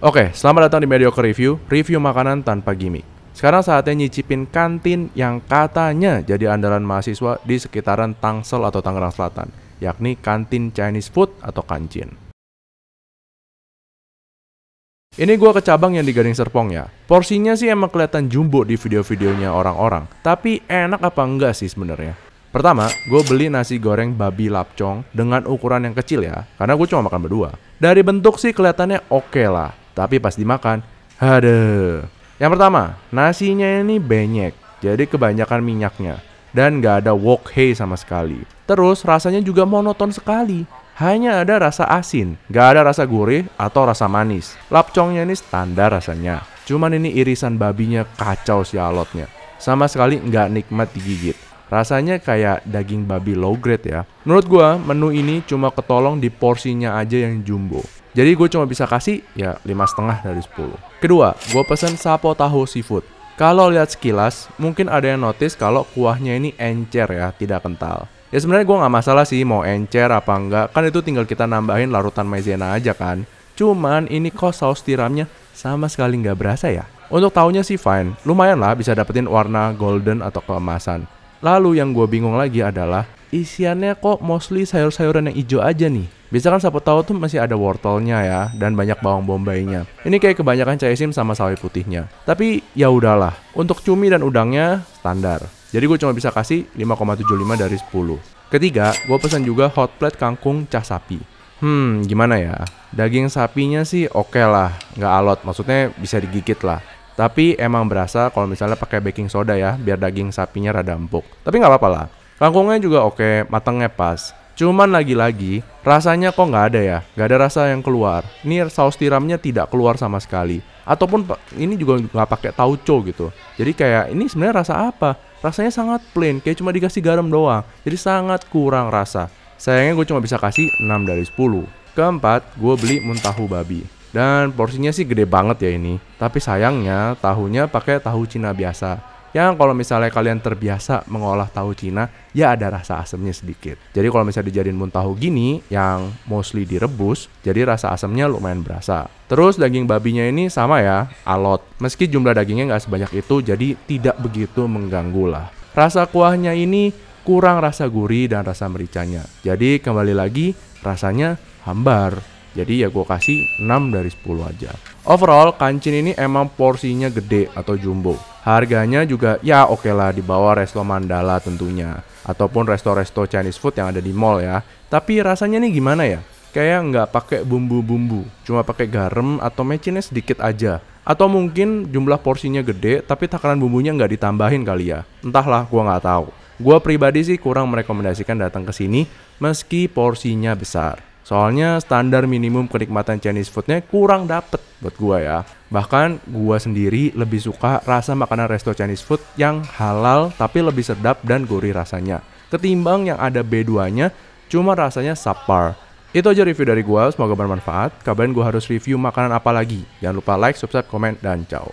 Oke, selamat datang di Mediocre Review, review makanan tanpa gimmick. Sekarang saatnya nyicipin kantin yang katanya jadi andalan mahasiswa di sekitaran Tangsel atau Tangerang Selatan, yakni kantin Chinese food atau Kancin. Ini gua ke cabang yang di Gading Serpong ya. Porsinya sih emang kelihatan jumbo di video-videonya orang-orang, tapi enak apa enggak sih sebenarnya? Pertama, gue beli nasi goreng babi lapcong dengan ukuran yang kecil ya, karena gue cuma makan berdua. Dari bentuk sih kelihatannya oke lah, tapi pas dimakan, aduh. Yang pertama, nasinya ini benyek, jadi kebanyakan minyaknya. Dan nggak ada wok hei sama sekali. Terus rasanya juga monoton sekali. Hanya ada rasa asin, nggak ada rasa gurih atau rasa manis. Lapcongnya ini standar rasanya. Cuman ini irisan babinya kacau sialotnya. Sama sekali nggak nikmat digigit. Rasanya kayak daging babi low grade ya. Menurut gue, menu ini cuma ketolong di porsinya aja yang jumbo. Jadi gue cuma bisa kasih ya 5,5 dari 10. Kedua, gue pesen sapo tahu seafood. Kalau lihat sekilas, mungkin ada yang notice kalau kuahnya ini encer ya, tidak kental. Ya sebenarnya gue nggak masalah sih mau encer apa enggak, kan itu tinggal kita nambahin larutan maizena aja kan. Cuman ini kok saus tiramnya sama sekali nggak berasa ya. Untuk tahunya sih fine, lumayan lah bisa dapetin warna golden atau keemasan. Lalu yang gue bingung lagi adalah isiannya kok mostly sayur-sayuran yang hijau aja nih. Biasa kan sapo tahu tuh masih ada wortelnya ya dan banyak bawang bombaynya. Ini kayak kebanyakan caisim sama sawi putihnya. Tapi ya udahlah, untuk cumi dan udangnya standar. Jadi gue cuma bisa kasih 5,75 dari 10. Ketiga, gue pesan juga hot plate kangkung cah sapi. Gimana ya? Daging sapinya sih oke lah, nggak alot, maksudnya bisa digigit lah. Tapi emang berasa kalau misalnya pakai baking soda ya, biar daging sapinya rada empuk. Tapi nggak apa-apa lah. Kangkungnya juga oke, matangnya pas. Cuman lagi-lagi, rasanya kok nggak ada ya. Nggak ada rasa yang keluar. Ini saus tiramnya tidak keluar sama sekali. Ataupun ini juga nggak pakai tauco gitu. Jadi kayak ini sebenarnya rasa apa? Rasanya sangat plain, kayak cuma dikasih garam doang. Jadi sangat kurang rasa. Sayangnya gue cuma bisa kasih 6 dari 10. Keempat, gue beli muntahu babi. Dan porsinya sih gede banget ya ini. Tapi sayangnya tahunya pakai tahu Cina biasa. Yang kalau misalnya kalian terbiasa mengolah tahu Cina, ya ada rasa asamnya sedikit. Jadi kalau misalnya dijadiin muntahu gini, yang mostly direbus, jadi rasa asamnya lumayan berasa. Terus daging babinya ini sama ya, alot. Meski jumlah dagingnya nggak sebanyak itu, jadi tidak begitu mengganggu lah. Rasa kuahnya ini kurang rasa gurih dan rasa mericanya. Jadi kembali lagi, rasanya hambar. Jadi ya gue kasih 6 dari 10 aja. Overall, Kancin ini emang porsinya gede atau jumbo. Harganya juga ya oke lah di bawah Resto Mandala tentunya. Ataupun resto-resto Chinese food yang ada di mall ya. Tapi rasanya nih gimana ya? Kayak nggak pakai bumbu-bumbu. Cuma pakai garam atau mecinnya sedikit aja. Atau mungkin jumlah porsinya gede tapi takaran bumbunya nggak ditambahin kali ya. Entahlah, gue nggak tahu. Gue pribadi sih kurang merekomendasikan datang ke sini meski porsinya besar. Soalnya standar minimum kenikmatan Chinese foodnya kurang dapet buat gua ya. Bahkan gua sendiri lebih suka rasa makanan resto Chinese food yang halal tapi lebih sedap dan gurih rasanya. Ketimbang yang ada B2-nya cuma rasanya subpar. Itu aja review dari gua, semoga bermanfaat. Kabarin gua harus review makanan apa lagi. Jangan lupa like, subscribe, komen, dan ciao.